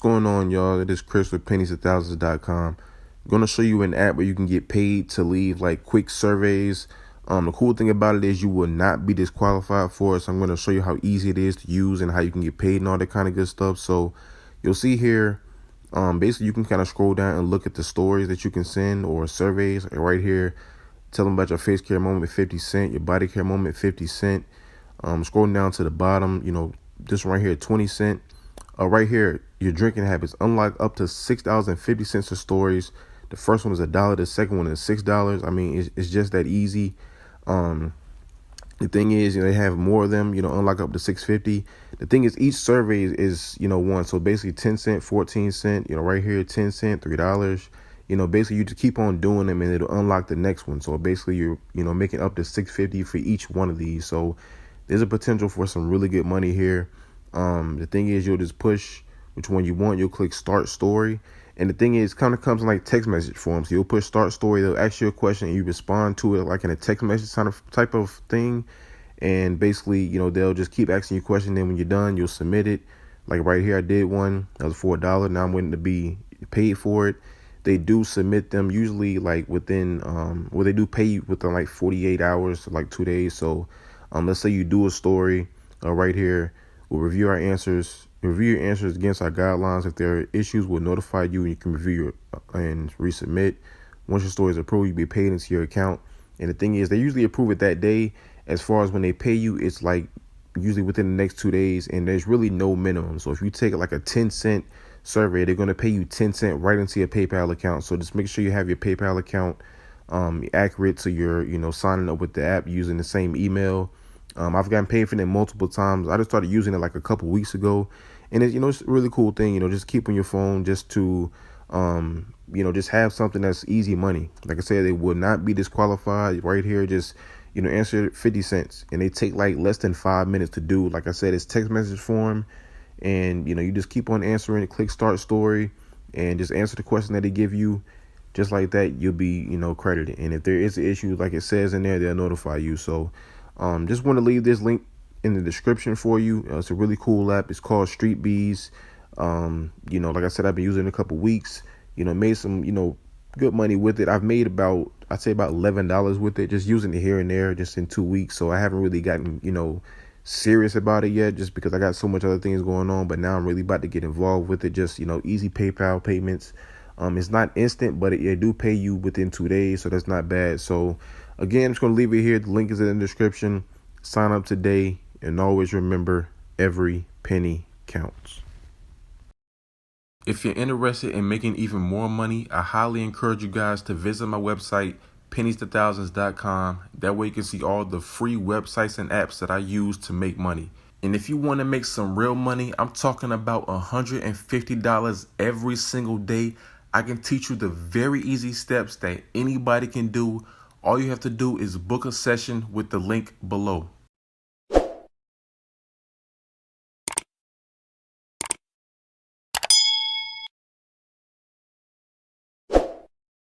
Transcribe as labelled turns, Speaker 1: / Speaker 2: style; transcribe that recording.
Speaker 1: going on, y'all? It is Chris with pennies1000s.com. I'm going to show you an app where you can get paid to leave like quick surveys. The cool thing about it is you will not be disqualified for it. So I'm going to show you how easy it is to use and how you can get paid and all that kind of good stuff. So you'll see here, basically you can kind of scroll down and look at the stories that you can send or surveys. And right here, tell them about your face care moment, 50 cents, your body care moment, 50 cents. Scrolling down to the bottom, this one right here, 20 cents. Right here, your drinking habits. Unlock up to $6.50 of stories. The first one is $1. The second one is $6. I mean, it's just that easy. The thing is, they have more of them. Unlock up to $6.50. The thing is, each survey is one. So basically, 10 cent, 14 cent. Right here, 10 cent, $3. Basically, you just keep on doing them, and it'll unlock the next one. So basically, you're making up to $6.50 for each one of these. So there's a potential for some really good money here. The thing is, you'll just push which one you want. You'll click start story. And the thing is, kind of comes in like text message form. So you'll push start story. They'll ask you a question and you respond to it like in a text message type of thing. And basically, they'll just keep asking you questions. Then when you're done, you'll submit it. Like right here, I did one. That was for $1. Now I'm waiting to be paid for it. They do submit them usually like within, they do pay you within like 48 hours, like 2 days. So let's say you do a story right here. We'll review your answers against our guidelines. If there are issues, we'll notify you and you can review and resubmit. Once your story is approved, you'll be paid into your account. And the thing is, they usually approve it that day. As far as when they pay you, it's like usually within the next 2 days, and there's really no minimum. So if you take like a 10 cent survey, they're going to pay you 10 cent right into your PayPal account. So just make sure you have your PayPal account accurate, so you're signing up with the app using the same email. I've gotten paid for them multiple times. I just started using it like a couple weeks ago, and it's it's a really cool thing. Just keep on your phone just to just have something that's easy money. Like I said, they will not be disqualified. Right here, just answer 50 cents, and they take like less than 5 minutes to do. Like I said, it's text message form, and you just keep on answering it. Click start story, and just answer the question that they give you. Just like that, you'll be credited. And if there is an issue, like it says in there, they'll notify you. So just want to leave this link in the description for you. It's a really cool app. It's called Street Bees. Like I said, I've been using it a couple weeks. Made some good money with it. I've made I'd say about $11 with it, just using it here and there, just in 2 weeks. So I haven't really gotten serious about it yet, just because I got so much other things going on. But now I'm really about to get involved with it. Just easy PayPal payments. It's not instant, but it do pay you within 2 days, so that's not bad. So again, I'm just going to leave it here. The link is in the description. Sign up today, and always remember, every penny counts. If you're interested in making even more money, I highly encourage you guys to visit my website, pennies1000s.com. That way you can see all the free websites and apps that I use to make money. And if you want to make some real money, I'm talking about $150 every single day. I can teach you the very easy steps that anybody can do. All you have to do is book a session with the link below.